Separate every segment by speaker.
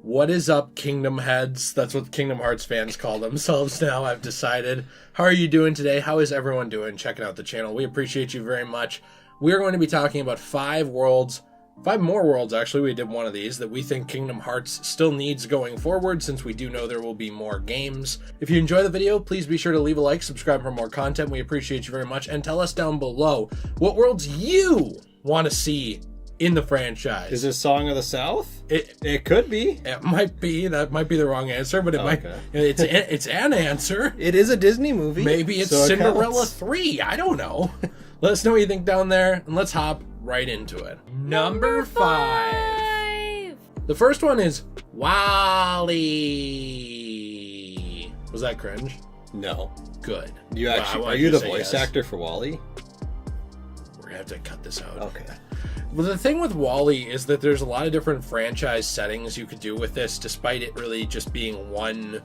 Speaker 1: What is up, Kingdom Heads? That's what Kingdom Hearts fans call themselves now, I've decided. How are you doing today? How is everyone doing? Checking out the channel. We appreciate you very much. We're going to be talking about 5 more worlds, actually. We did one of these that we think Kingdom Hearts still needs going forward, since we do know there will be more games. If you enjoy the video, please be sure to leave a like, subscribe for more content. We appreciate you very much. And tell us down below what worlds you want to see in the franchise.
Speaker 2: Is this Song of the South?
Speaker 1: It
Speaker 2: could be.
Speaker 1: It might be. That might be the wrong answer, but it's an answer.
Speaker 2: It is a Disney movie.
Speaker 1: Maybe it's so Cinderella 3. I don't know. Let us know what you think down there, and let's hop right into it. Number 5. The first one is WallE. Was that cringe?
Speaker 2: No.
Speaker 1: Good.
Speaker 2: You actually are you the voice actor for WallE?
Speaker 1: We're gonna have to cut this out.
Speaker 2: Okay.
Speaker 1: Well, the thing with WallE is that there's a lot of different franchise settings you could do with this, despite it really just being one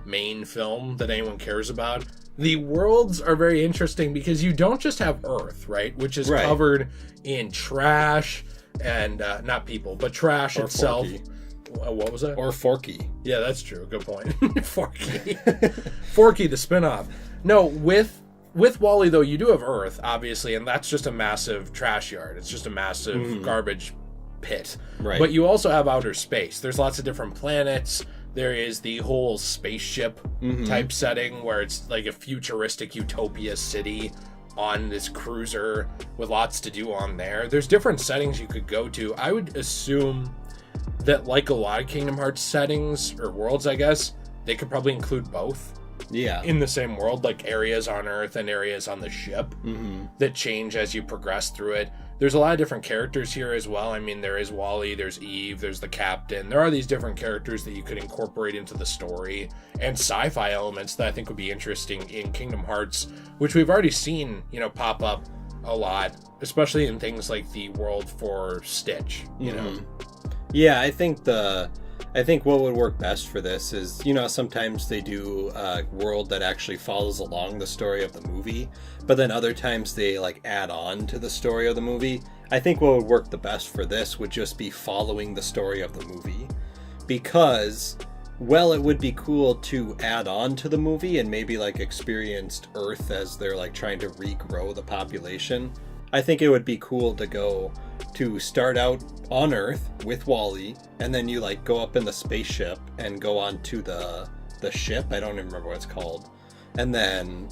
Speaker 1: main film that anyone cares about. The worlds are very interesting because you don't just have Earth, right? Which is covered in trash and, not people, but trash or itself.
Speaker 2: Forky.
Speaker 1: What was that?
Speaker 2: Or Forky.
Speaker 1: Yeah, that's true. Good point. Forky. Forky, the spinoff. No, with WallE, though, you do have Earth, obviously, and that's just a massive trash yard. It's just a massive garbage pit.
Speaker 2: Right.
Speaker 1: But you also have outer space. There's lots of different planets. There is the whole spaceship type setting where it's like a futuristic utopia city on this cruiser with lots to do on there. There's different settings you could go to. I would assume that, like a lot of Kingdom Hearts settings, or worlds, I guess, they could probably include both.
Speaker 2: Yeah.
Speaker 1: In the same world, like areas on Earth and areas on the ship that change as you progress through it. There's a lot of different characters here as well. I mean, there is WallE, there's Eve, there's the captain. There are these different characters that you could incorporate into the story, and sci-fi elements that I think would be interesting in Kingdom Hearts, which we've already seen, pop up a lot, especially in things like the world for Stitch, you know?
Speaker 2: Yeah, I think what would work best for this is, sometimes they do a world that actually follows along the story of the movie, but then other times they add on to the story of the movie. I think what would work the best for this would just be following the story of the movie, because, well, it would be cool to add on to the movie and maybe experienced Earth as they're trying to regrow the population. I think it would be cool to start out on Earth with WallE, and then you go up in the spaceship and go on to the ship. I don't even remember what it's called. And then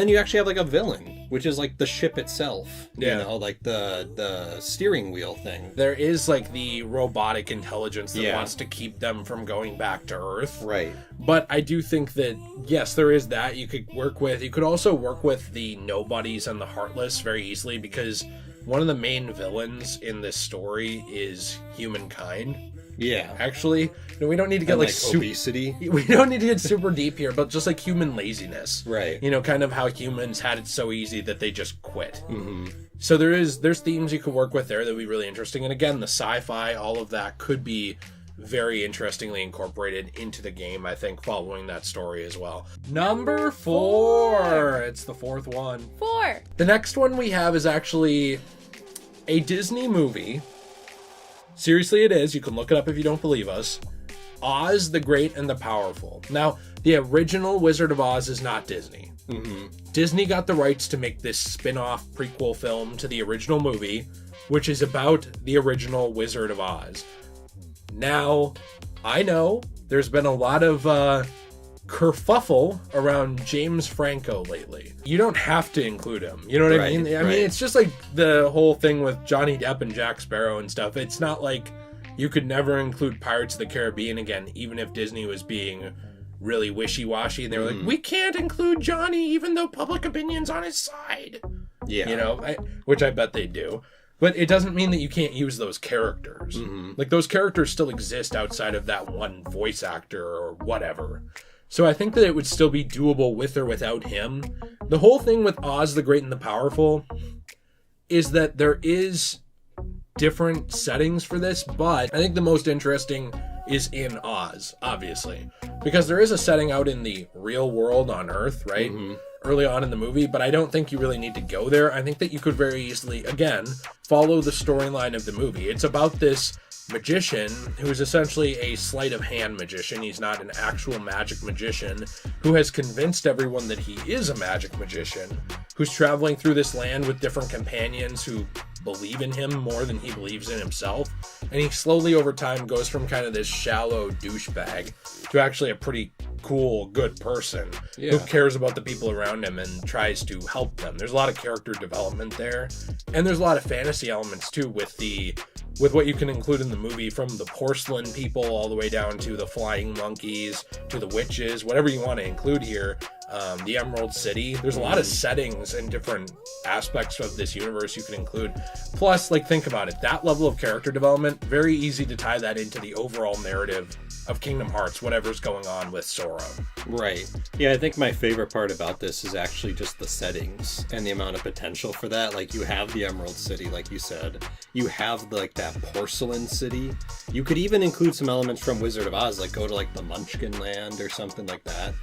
Speaker 2: you actually have a villain, which is the ship itself.
Speaker 1: Yeah.
Speaker 2: The steering wheel thing.
Speaker 1: There is the robotic intelligence that wants to keep them from going back to Earth.
Speaker 2: Right.
Speaker 1: But I do think that, yes, there is that you could work with. You could also work with the nobodies and the heartless very easily, because one of the main villains in this story is humankind.
Speaker 2: Yeah.
Speaker 1: Actually, we don't need to get
Speaker 2: obesity.
Speaker 1: We don't need to get super deep here, but just human laziness.
Speaker 2: Right.
Speaker 1: Kind of how humans had it so easy that they just quit. So there's themes you could work with there that would be really interesting. And again, the sci-fi, all of that could be very interestingly incorporated into the game, I think, following that story as well. Number 4. It's the 4th one.
Speaker 3: 4.
Speaker 1: The next one we have is actually a Disney movie. Seriously, it is. You can look it up if you don't believe us. Oz the Great and the Powerful. Now, the original Wizard of Oz is not Disney. Disney got the rights to make this spin-off prequel film to the original movie, which is about the original Wizard of Oz. Now, I know there's been a lot of kerfuffle around James Franco lately. You don't have to include him. You know what I mean? I mean, it's just the whole thing with Johnny Depp and Jack Sparrow and stuff. It's not like you could never include Pirates of the Caribbean again, even if Disney was being really wishy-washy. And they were we can't include Johnny even though public opinion's on his side. Yeah. Which I bet they do. But it doesn't mean that you can't use those characters. Those characters still exist outside of that one voice actor or whatever. So I think that it would still be doable with or without him. The whole thing with Oz the Great and the Powerful is that there is different settings for this, but I think the most interesting is in Oz, obviously. Because there is a setting out in the real world on Earth, right? early on in the movie, but I don't think you really need to go there. I think that you could very easily, again, follow the storyline of the movie. It's about this magician who is essentially a sleight of hand magician. He's not an actual magic magician, who has convinced everyone that he is a magic magician, who's traveling through this land with different companions who believe in him more than he believes in himself. And he slowly over time goes from kind of this shallow douchebag to actually a pretty cool, good person who cares about the people around him and tries to help them. There's a lot of character development there, and there's a lot of fantasy elements too with what you can include in the movie, from the porcelain people all the way down to the flying monkeys to the witches, whatever you want to include here. The Emerald City. There's a lot of settings and different aspects of this universe you can include. Plus, like, think about it. That level of character development, very easy to tie that into the overall narrative of Kingdom Hearts, whatever's going on with Sora.
Speaker 2: Right. Yeah, I think my favorite part about this is actually just the settings and the amount of potential for that. Like, you have the Emerald City, like you said. You have, like, that porcelain city. You could even include some elements from Wizard of Oz, like go to, like, the Munchkin Land or something like that.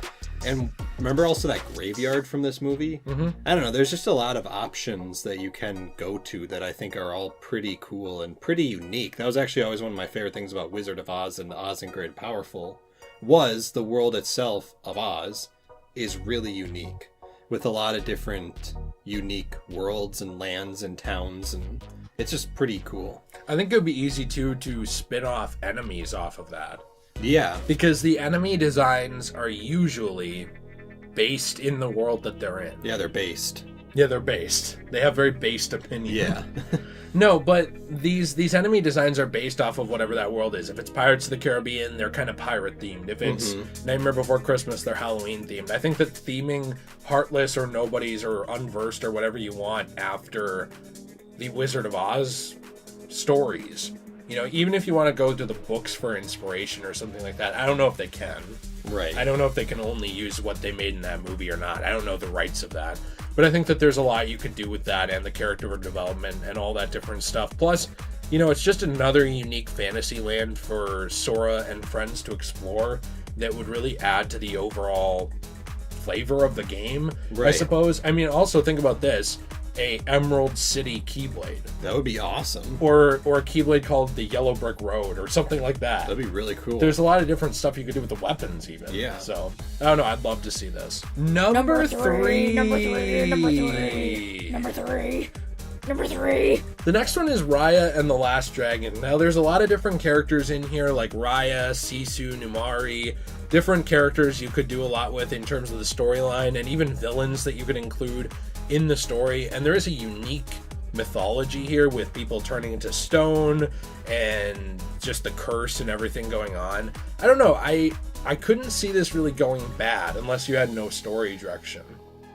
Speaker 2: And remember also that graveyard from this movie? Mm-hmm. I don't know, there's just a lot of options that you can go to that I think are all pretty cool and pretty unique. That was actually always one of my favorite things about Wizard of Oz and Oz and Great and Powerful, was the world itself of Oz is really unique, with a lot of different unique worlds and lands and towns, and it's just pretty cool.
Speaker 1: I think it would be easy too to spin off enemies off of that.
Speaker 2: Yeah.
Speaker 1: Because the enemy designs are usually based in the world that they're in.
Speaker 2: Yeah, they're based.
Speaker 1: Yeah, they're based. They have very based opinion.
Speaker 2: Yeah.
Speaker 1: No, but these enemy designs are based off of whatever that world is. If it's Pirates of the Caribbean, they're kind of pirate themed. If it's Nightmare Before Christmas, they're Halloween themed. I think that theming Heartless or Nobodies or Unversed or whatever you want after the Wizard of Oz stories, you know, even if you want to go to the books for inspiration or something like that, I don't know if they can.
Speaker 2: Right.
Speaker 1: I don't know if they can only use what they made in that movie or not. I don't know the rights of that. But I think that there's a lot you could do with that and the character development and all that different stuff. Plus, you know, it's just another unique fantasy land for Sora and friends to explore that would really add to the overall flavor of the game, right. I suppose. I mean, also think about this. A Emerald City Keyblade.
Speaker 2: That would be awesome.
Speaker 1: Or a Keyblade called the Yellow Brick Road or something like that.
Speaker 2: That'd be really cool.
Speaker 1: There's a lot of different stuff you could do with the weapons even.
Speaker 2: Yeah.
Speaker 1: So, I don't know. I'd love to see this. Number three. The next one is Raya and the Last Dragon. Now, there's a lot of different characters in here, like Raya, Sisu, Numari. Different characters you could do a lot with in terms of the storyline, and even villains that you could include in the story. And there is a unique mythology here with people turning into stone and just the curse and everything going on. I don't know. I couldn't see this really going bad unless you had no story direction.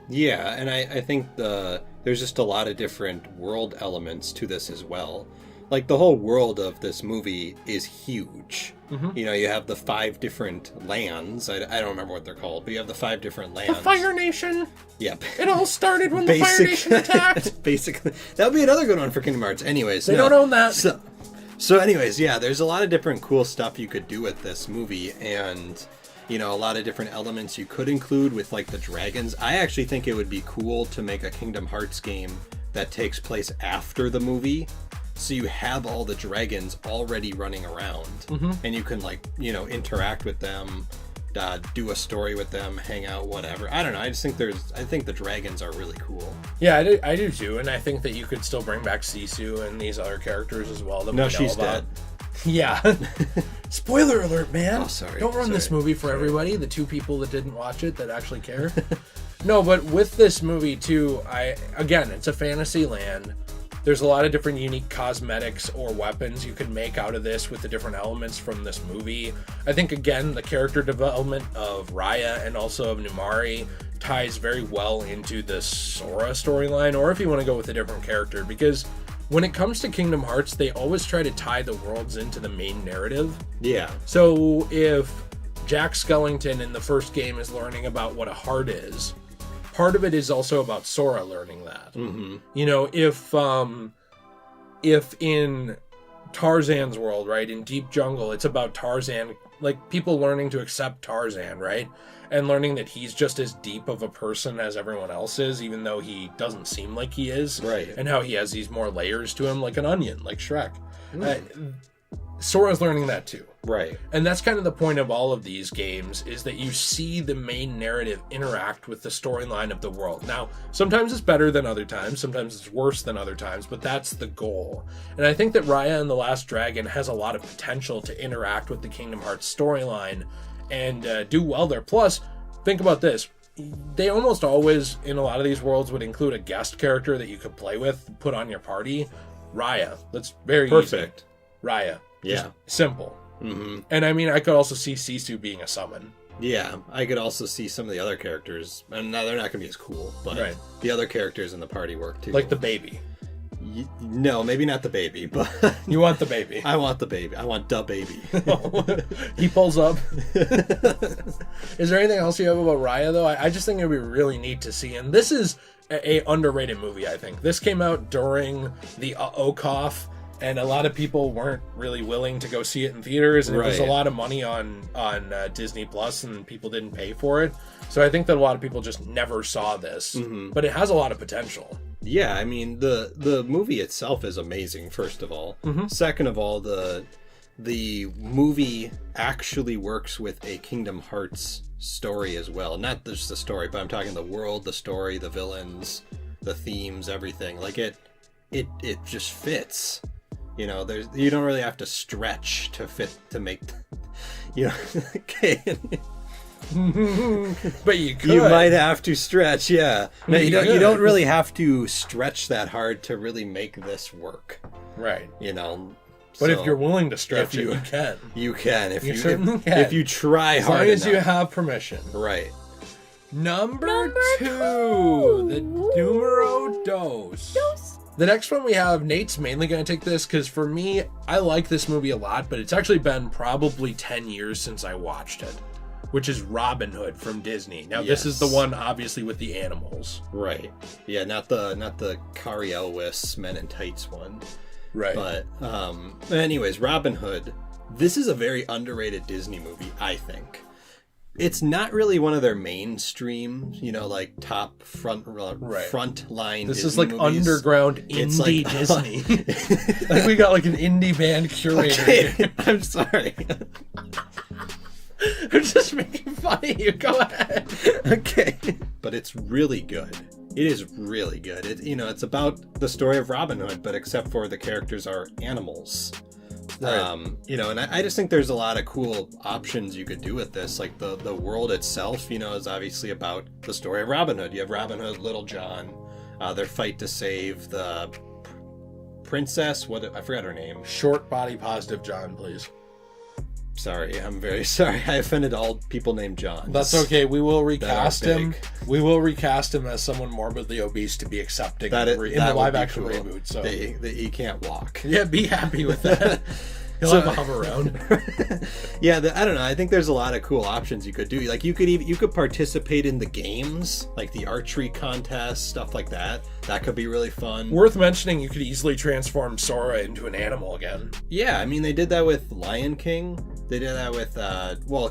Speaker 2: Yeah, and I think there's just a lot of different world elements to this as well. Like, the whole world of this movie is huge. Mm-hmm. You know, you have the 5 different lands. I don't remember what they're called, but you have the 5 different lands.
Speaker 1: The Fire Nation.
Speaker 2: Yep.
Speaker 1: It all started when the Fire Nation attacked.
Speaker 2: Basically. That would be another good one for Kingdom Hearts. Anyways.
Speaker 1: They don't own that.
Speaker 2: So anyways, yeah, there's a lot of different cool stuff you could do with this movie, and, you know, a lot of different elements you could include with, like, the dragons. I actually think it would be cool to make a Kingdom Hearts game that takes place after the movie. So you have all the dragons already running around, and you can, like, you know, interact with them, do a story with them, hang out, whatever. I don't know. I think the dragons are really cool.
Speaker 1: Yeah, I do too, and I think that you could still bring back Sisu and these other characters as well. That
Speaker 2: no, she's dead.
Speaker 1: Yeah. Spoiler alert, man.
Speaker 2: Oh, sorry.
Speaker 1: Don't ruin this movie for everybody. The 2 people that didn't watch it that actually care. No, but with this movie too, again, it's a fantasy land. There's a lot of different unique cosmetics or weapons you can make out of this with the different elements from this movie. I think, again, the character development of Raya and also of Numari ties very well into the Sora storyline, or if you want to go with a different character, because when it comes to Kingdom Hearts, they always try to tie the worlds into the main narrative.
Speaker 2: Yeah.
Speaker 1: So if Jack Skellington in the first game is learning about what a heart is, part of it is also about Sora learning that. Mm-hmm. You know, if in Tarzan's world, right? In Deep Jungle, it's about Tarzan, like people learning to accept Tarzan, right? And learning that he's just as deep of a person as everyone else is, even though he doesn't seem like he is.
Speaker 2: Right.
Speaker 1: And how he has these more layers to him, like an onion, like Shrek. Sora's learning that too.
Speaker 2: Right.
Speaker 1: And that's kind of the point of all of these games, is that you see the main narrative interact with the storyline of the world. Now, sometimes it's better than other times, sometimes it's worse than other times, but that's the goal. And I think that Raya and the Last Dragon has a lot of potential to interact with the Kingdom Hearts storyline and do well there. Plus, think about this. They almost always, in a lot of these worlds, would include a guest character that you could play with, put on your party. Raya. That's very
Speaker 2: perfect.
Speaker 1: Easy. Raya.
Speaker 2: Yeah.
Speaker 1: Just simple.
Speaker 2: Mm-hmm.
Speaker 1: And I mean, I could also see Sisu being a summon.
Speaker 2: Yeah, I could also see some of the other characters, and now they're not going to be as cool, but the other characters in the party work too.
Speaker 1: Like the baby.
Speaker 2: No, maybe not the baby, but...
Speaker 1: You want the baby.
Speaker 2: I want the baby. I want the baby.
Speaker 1: He pulls up. Is there anything else you have about Raya, though? I just think it would be really neat to see. And this is a underrated movie, I think. This came out during the OCOF, and a lot of people weren't really willing to go see it in theaters, and it was a lot of money on Disney Plus, and people didn't pay for it. So I think that a lot of people just never saw this, but it has a lot of potential.
Speaker 2: Yeah, I mean, the movie itself is amazing, first of all. Second of all, the movie actually works with a Kingdom Hearts story as well. Not just the story, but I'm talking the world, the story, the villains, the themes, everything. Like it just fits. You know, you don't really have to stretch to make, you know, okay.
Speaker 1: But you could.
Speaker 2: You might have to stretch, yeah. No, you don't really have to stretch that hard to really make this work.
Speaker 1: Right.
Speaker 2: You know.
Speaker 1: But if you're willing to stretch it, you can.
Speaker 2: You can.
Speaker 1: You certainly can.
Speaker 2: If you try hard
Speaker 1: enough. As long as you
Speaker 2: enough.
Speaker 1: have permission.
Speaker 2: Right.
Speaker 1: Number two, the numero dos. The next one we have, Nate's mainly going to take this because for me, I like this movie a lot, but it's actually been probably 10 years since I watched it, which is Robin Hood from Disney. Now, this is the one obviously with the animals.
Speaker 2: Right. Yeah, not the Kari Elwes Men in Tights one.
Speaker 1: Right.
Speaker 2: But anyways, Robin Hood. This is a very underrated Disney movie, I think. It's not really one of their mainstream, you know, like top front line.
Speaker 1: This
Speaker 2: Disney
Speaker 1: is like
Speaker 2: movies.
Speaker 1: Underground indie Disney. Like we got like an indie band curator.
Speaker 2: Okay, I'm sorry.
Speaker 1: I'm just making fun of you. Go ahead.
Speaker 2: Okay, but it's really good. It is really good. It's about the story of Robin Hood, but except for the characters are animals.
Speaker 1: Right.
Speaker 2: And I just think there's a lot of cool options you could do with this. Like the world itself, is obviously about the story of Robin Hood. You have Robin Hood, Little John, their fight to save the princess. I forgot her name.
Speaker 1: Short body positive John, please.
Speaker 2: Sorry, I'm very sorry. I offended all people named John.
Speaker 1: That's okay. We will recast him. We will recast him as someone morbidly obese to be in the live action reboot. So
Speaker 2: he can't walk.
Speaker 1: Yeah, be happy with that. He'll have a hover around.
Speaker 2: Yeah, I don't know. I think there's a lot of cool options you could do. Like you could participate in the games, like the archery contest, stuff like that. That could be really fun.
Speaker 1: Worth mentioning, you could easily transform Sora into an animal again.
Speaker 2: Yeah, I mean they did that with Lion King. They did that with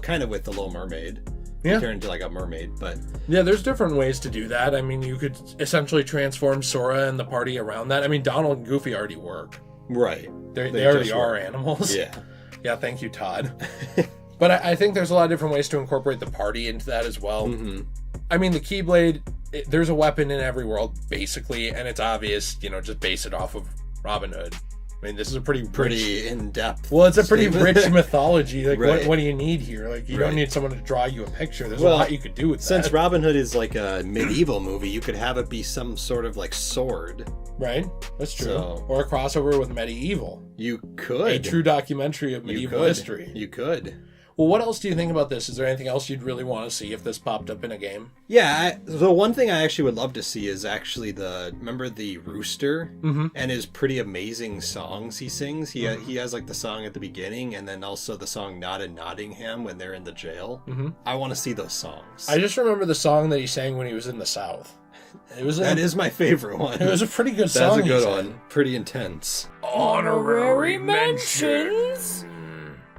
Speaker 2: kind of with the Little Mermaid.
Speaker 1: Yeah.
Speaker 2: He turned into like a mermaid, but
Speaker 1: yeah, there's different ways to do that. I mean, you could essentially transform Sora and the party around that. I mean, Donald and Goofy already work.
Speaker 2: Right.
Speaker 1: They already are animals.
Speaker 2: Yeah.
Speaker 1: Yeah, thank you, Todd. But I think there's a lot of different ways to incorporate the party into that as well.
Speaker 2: Mm-hmm.
Speaker 1: I mean, the Keyblade, there's a weapon in every world, basically, and it's obvious, just base it off of Robin Hood. I mean, this is a pretty
Speaker 2: in-depth.
Speaker 1: Well, it's a pretty rich mythology. Like,
Speaker 2: right.
Speaker 1: what do you need here? Like, you don't need someone to draw you a picture. There's a lot you could do with that.
Speaker 2: Since Robin Hood is like a medieval movie, you could have it be some sort of like sword.
Speaker 1: Right? That's true.
Speaker 2: So,
Speaker 1: or a crossover with medieval.
Speaker 2: You could.
Speaker 1: A true documentary of medieval history.
Speaker 2: You could.
Speaker 1: Well, what else do you think about this? Is there anything else you'd really want to see if this popped up in a game?
Speaker 2: Yeah, the one thing I actually would love to see is actually remember the rooster and his pretty amazing songs he sings? He has like the song at the beginning and then also the song Not in Nottingham when they're in the jail. Mm-hmm. I want to see those songs.
Speaker 1: I just remember the song that he sang when he was in the South.
Speaker 2: That is my favorite one.
Speaker 1: It was a pretty good song.
Speaker 2: That's a good one. Pretty intense.
Speaker 1: Honorary mentions.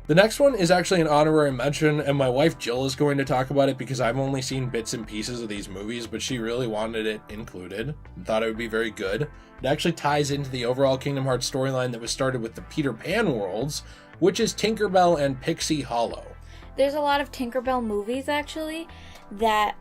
Speaker 1: The next one is actually an honorary mention, and my wife Jill is going to talk about it because I've only seen bits and pieces of these movies, but she really wanted it included and thought it would be very good. It actually ties into the overall Kingdom Hearts storyline that was started with the Peter Pan worlds, which is Tinkerbell and Pixie Hollow.
Speaker 3: There's a lot of Tinkerbell movies, actually, that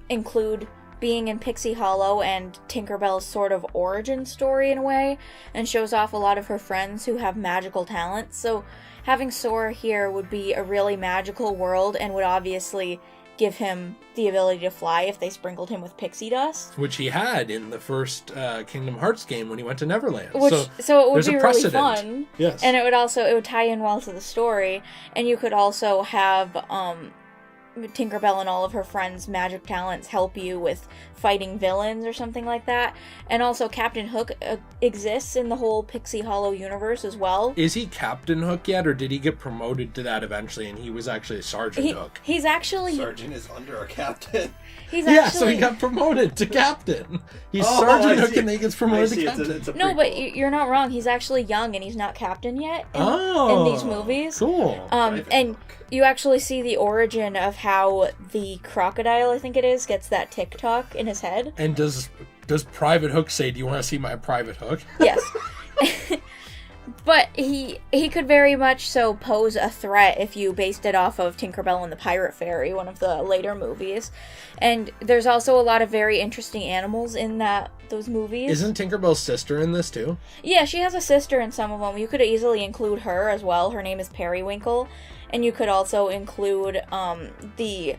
Speaker 3: include being in Pixie Hollow and Tinkerbell's sort of origin story in a way, and shows off a lot of her friends who have magical talents. So having Sora here would be a really magical world and would obviously give him the ability to fly if they sprinkled him with pixie dust.
Speaker 1: Which he had in the first Kingdom Hearts game when he went to Neverland.
Speaker 3: So it would be really fun.
Speaker 1: Yes.
Speaker 3: And it would tie in well to the story. And you could also have Tinkerbell and all of her friends' magic talents help you with fighting villains or something like that. And also Captain Hook exists in the whole Pixie Hollow universe as well.
Speaker 1: Is he Captain Hook yet, or did he get promoted to that eventually and he was actually Sergeant Hook?
Speaker 3: He's actually...
Speaker 2: Sergeant is under a captain.
Speaker 1: So he got promoted to Captain. He's Sergeant Hook and then he gets promoted to Captain.
Speaker 2: It's a
Speaker 3: no, but you're not wrong. He's actually young and he's not Captain yet in these movies.
Speaker 1: Cool.
Speaker 3: And you actually see the origin of how the crocodile, I think it is, gets that TikTok in his head.
Speaker 1: And does Private Hook say, "Do you want to see my private hook?"
Speaker 3: Yes. But he could very much so pose a threat if you based it off of Tinkerbell and the Pirate Fairy, one of the later movies. And there's also a lot of very interesting animals in those movies.
Speaker 1: Isn't Tinkerbell's sister in this too?
Speaker 3: Yeah, she has a sister in some of them. You could easily include her as well. Her name is Periwinkle. And you could also include the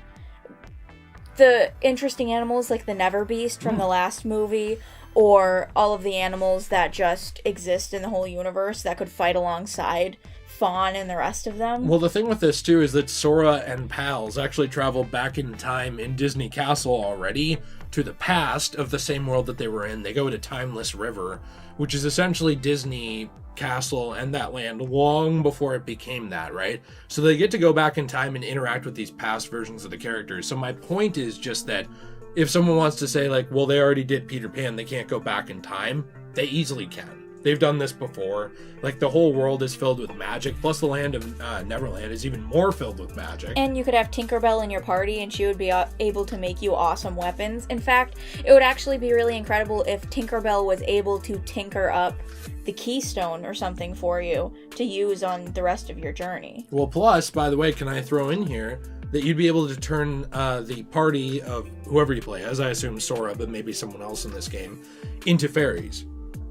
Speaker 3: interesting animals like the Never Beast from the last movie, or all of the animals that just exist in the whole universe that could fight alongside Fawn and the rest of them.
Speaker 1: Well, the thing with this too is that Sora and pals actually travel back in time in Disney Castle already to the past of the same world that they were in. They go to Timeless River, which is essentially Disney Castle and that land long before it became that, right? So they get to go back in time and interact with these past versions of the characters. So my point is just that if someone wants to say like, well, they already did Peter Pan, they can't go back in time, they easily can. They've done this before. Like, the whole world is filled with magic, plus the land of Neverland is even more filled with magic.
Speaker 3: And you could have Tinkerbell in your party, and she would be able to make you awesome weapons. In fact, it would actually be really incredible if Tinkerbell was able to tinker up the keystone or something for you to use on the rest of your journey.
Speaker 1: Well, plus, by the way, can I throw in here that you'd be able to turn the party of whoever you play as, I assume Sora, but maybe someone else in this game, into fairies.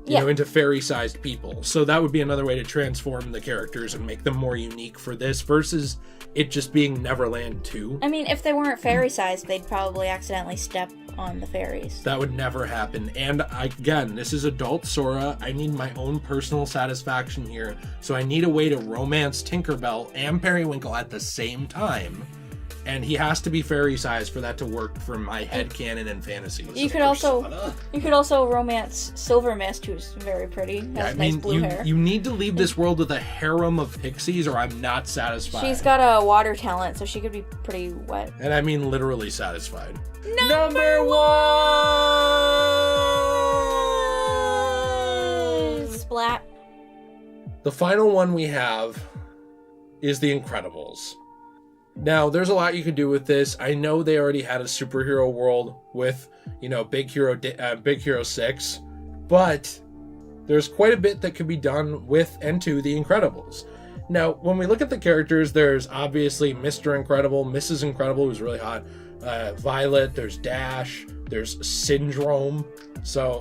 Speaker 1: You know, into fairy-sized people. So that would be another way to transform the characters and make them more unique for this versus it just being Neverland 2.
Speaker 3: I mean, if they weren't fairy-sized, they'd probably accidentally step on the fairies.
Speaker 1: That would never happen. And again, this is adult Sora. I need my own personal satisfaction here. So I need a way to romance Tinkerbell and Periwinkle at the same time. And he has to be fairy-sized for that to work for my headcanon and fantasies.
Speaker 3: You could also romance Silver Mist, who's very pretty. Has nice blue hair.
Speaker 1: You need to leave this world with a harem of pixies, or I'm not satisfied.
Speaker 3: She's got a water talent, so she could be pretty wet.
Speaker 1: And I mean literally satisfied.
Speaker 3: Number 1! Splat.
Speaker 1: The final one we have is The Incredibles. Now, there's a lot you could do with this. I know they already had a superhero world with, you know, Big Hero 6, but there's quite a bit that could be done with and to The Incredibles. Now, when we look at the characters, there's obviously Mr. Incredible, Mrs. Incredible, who's really hot, Violet, there's Dash, there's Syndrome,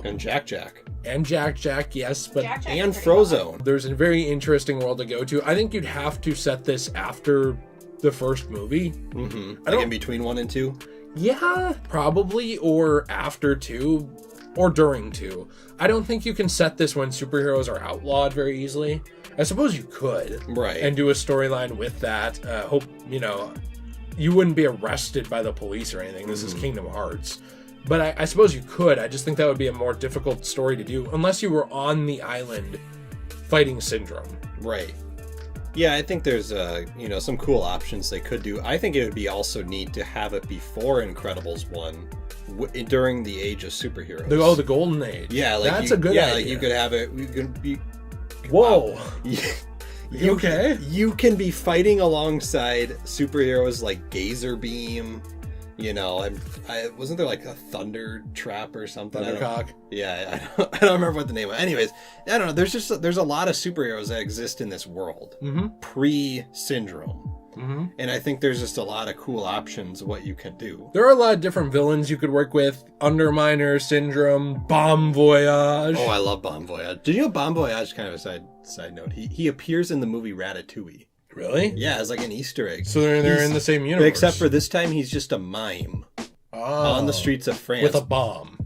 Speaker 2: and Jack.
Speaker 1: And Jack, yes, but
Speaker 2: and Frozone.
Speaker 1: There's a very interesting world to go to. I think you'd have to set this after the first movie.
Speaker 2: Mm-hmm. Like in between 1 and 2?
Speaker 1: Yeah, probably, or after 2, or during 2. I don't think you can set this when superheroes are outlawed very easily. I suppose you could.
Speaker 2: Right.
Speaker 1: And do a storyline with that. Hope, you know, you wouldn't be arrested by the police or anything. This is Kingdom Hearts. But I suppose you could. I just think that would be a more difficult story to do, unless you were on the island fighting Syndrome.
Speaker 2: Right. Yeah, I think there's some cool options they could do. I think it would be also neat to have it before Incredibles 1, during the age of superheroes.
Speaker 1: The golden age.
Speaker 2: Yeah,
Speaker 1: that's a good idea.
Speaker 2: Like you could have it.
Speaker 1: Whoa.
Speaker 2: You
Speaker 1: okay?
Speaker 2: You can be fighting alongside superheroes like Gazer Beam. You know, wasn't there like a Thunder Trap or something?
Speaker 1: Thundercock.
Speaker 2: I don't remember what the name was. Anyways, I don't know. There's a lot of superheroes that exist in this world pre-Syndrome. Mm-hmm. And I think there's just a lot of cool options of what you can do.
Speaker 1: There are a lot of different villains you could work with. Underminer, Syndrome, Bomb Voyage.
Speaker 2: Oh, I love Bomb Voyage. Did you know Bomb Voyage, kind of a side note, he appears in the movie Ratatouille.
Speaker 1: Really?
Speaker 2: Yeah, it's like an Easter egg.
Speaker 1: So they're in the same universe.
Speaker 2: Except for this time, he's just a mime on the streets of France.
Speaker 1: With a bomb.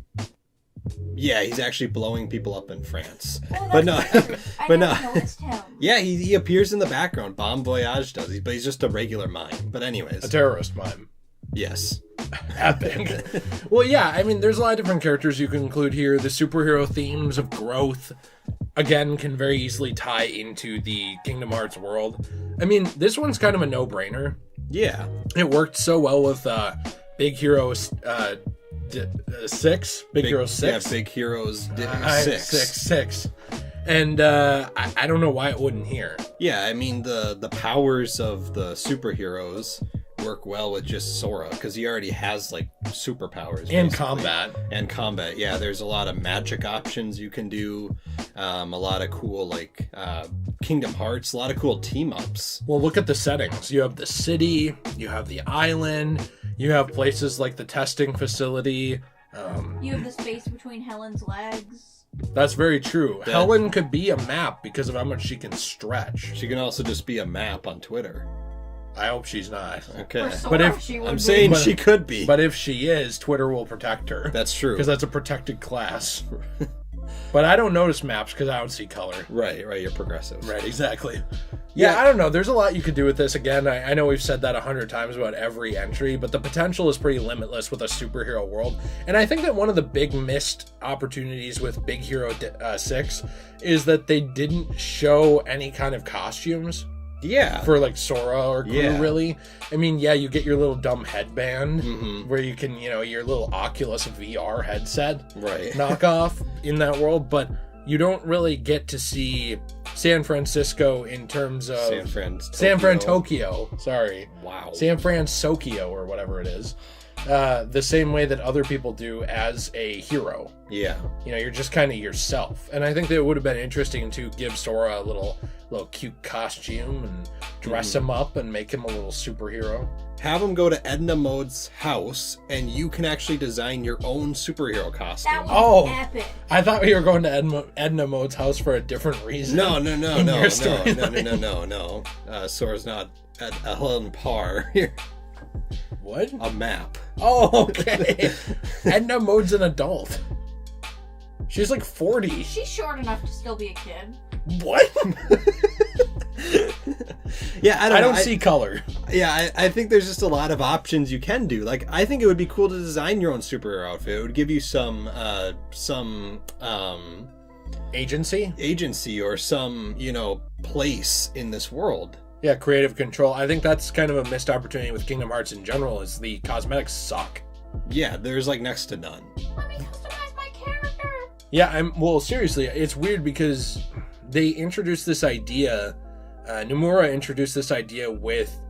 Speaker 2: Yeah, he's actually blowing people up in France.
Speaker 3: Oh,
Speaker 2: but no,
Speaker 3: I didn't notice him.
Speaker 2: Yeah, he appears in the background. Bomb Voyage does, but he's just a regular mime. But anyways.
Speaker 1: A terrorist mime.
Speaker 2: Yes.
Speaker 1: Epic. Well, yeah, I mean, there's a lot of different characters you can include here. The superhero themes of growth, again, can very easily tie into the Kingdom Hearts world. I mean, this one's kind of a no-brainer.
Speaker 2: Yeah.
Speaker 1: It worked so well with Big Hero 6. Big Hero 6.
Speaker 2: Yeah, Big Heroes 6.
Speaker 1: 6. And I don't know why it wouldn't here.
Speaker 2: Yeah, I mean, the powers of the superheroes work well with just Sora, because he already has, like, superpowers.
Speaker 1: And
Speaker 2: basically. Combat. Yeah, there's a lot of magic options you can do. A lot of cool, like, Kingdom Hearts. A lot of cool team-ups.
Speaker 1: Well, look at the settings. You have the city. You have the island. You have places like the testing facility.
Speaker 3: You have the space between Helen's legs.
Speaker 1: That's very true. Helen could be a map because of how much she can stretch.
Speaker 2: She can also just be a map on Twitter.
Speaker 1: I hope she's not.
Speaker 2: Okay.
Speaker 1: But if
Speaker 2: she could be.
Speaker 1: But if she is, Twitter will protect her.
Speaker 2: That's true.
Speaker 1: Because that's a protected class. But I don't notice maps because I don't see color.
Speaker 2: Right, you're progressive.
Speaker 1: Right, exactly. Yeah, I don't know. There's a lot you could do with this. Again, I know we've said that 100 times about every entry, but the potential is pretty limitless with a superhero world. And I think that one of the big missed opportunities with Big Hero 6 is that they didn't show any kind of costumes.
Speaker 2: Yeah.
Speaker 1: For like Sora or crew, really. I mean, yeah, you get your little dumb headband where you can, your little Oculus VR headset knockoff in that world, but you don't really get to see San Francisco in terms of San Fran Tokyo. Sorry.
Speaker 2: Wow.
Speaker 1: San Francisco or whatever it is. The same way that other people do as a hero.
Speaker 2: Yeah.
Speaker 1: You're just kind of yourself. And I think that it would have been interesting to give Sora a little cute costume and dress him up and make him a little superhero.
Speaker 2: Have him go to Edna Mode's house, and you can actually design your own superhero costume.
Speaker 3: That would be epic.
Speaker 1: I thought we were going to Edna Mode's house for a different reason.
Speaker 2: No. Sora's not at Helen Parr here.
Speaker 1: What?
Speaker 2: A map.
Speaker 1: Oh, okay. Edna Mode's an adult. She's like 40.
Speaker 3: She's short enough to still be a kid.
Speaker 1: What?
Speaker 2: Yeah, I don't
Speaker 1: see color.
Speaker 2: Yeah, I think there's just a lot of options you can do. Like, I think it would be cool to design your own superhero outfit. It would give you some agency or some, place in this world.
Speaker 1: Yeah, creative control. I think that's kind of a missed opportunity with Kingdom Hearts in general, is the cosmetics suck.
Speaker 2: Yeah, there's like next to none.
Speaker 3: Let me customize my character.
Speaker 1: Yeah, seriously, it's weird because they introduced this idea, Nomura introduced this idea with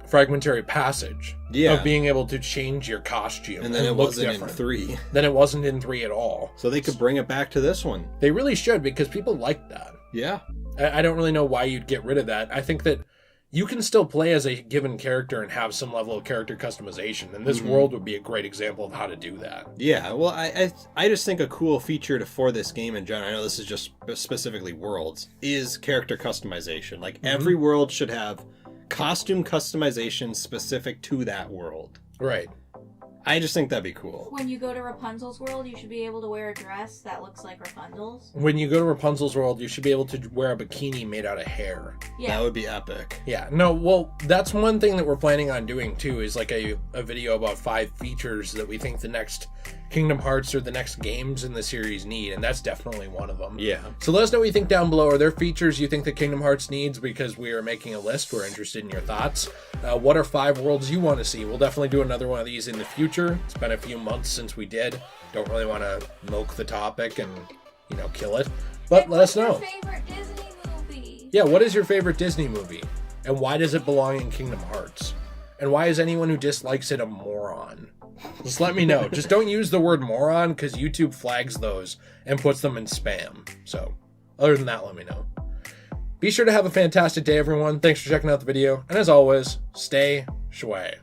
Speaker 1: Fragmentary Passage of being able to change your costume.
Speaker 2: And then it wasn't in 3.
Speaker 1: Then it wasn't in 3 at all.
Speaker 2: So they could bring it back to this one.
Speaker 1: They really should, because people like that.
Speaker 2: Yeah.
Speaker 1: I don't really know why you'd get rid of that. I think that you can still play as a given character and have some level of character customization, and this world would be a great example of how to do that.
Speaker 2: Yeah, well, I just think a cool feature for this game in general, I know this is just specifically worlds, is character customization. Like, every world should have costume customization specific to that world.
Speaker 1: Right.
Speaker 2: I just think that'd be cool.
Speaker 3: When you go to Rapunzel's world, you should be able to wear a dress that looks like Rapunzel's.
Speaker 1: When you go to Rapunzel's world, you should be able to wear a bikini made out of hair.
Speaker 3: Yeah.
Speaker 2: That would be epic.
Speaker 1: Yeah. No, well, that's one thing that we're planning on doing, too, is like a video about 5 features that we think the next Kingdom Hearts or the next games in the series need, and that's definitely one of them.
Speaker 2: Yeah.
Speaker 1: So let us know what you think down below. Are there features you think that Kingdom Hearts needs? Because we are making a list. We're interested in your thoughts. What are 5 worlds you want to see? We'll definitely do another one of these in the future. It's been a few months since we did. Don't really want to milk the topic and, kill it. But let us know.
Speaker 3: What's your favorite Disney
Speaker 1: Yeah, what is your favorite Disney movie? And why does it belong in Kingdom Hearts? And why is anyone who dislikes it a moron? Just let me know. Just don't use the word moron because YouTube flags those and puts them in spam. So, other than that, let me know. Be sure to have a fantastic day, everyone. Thanks for checking out the video. And as always, stay shway.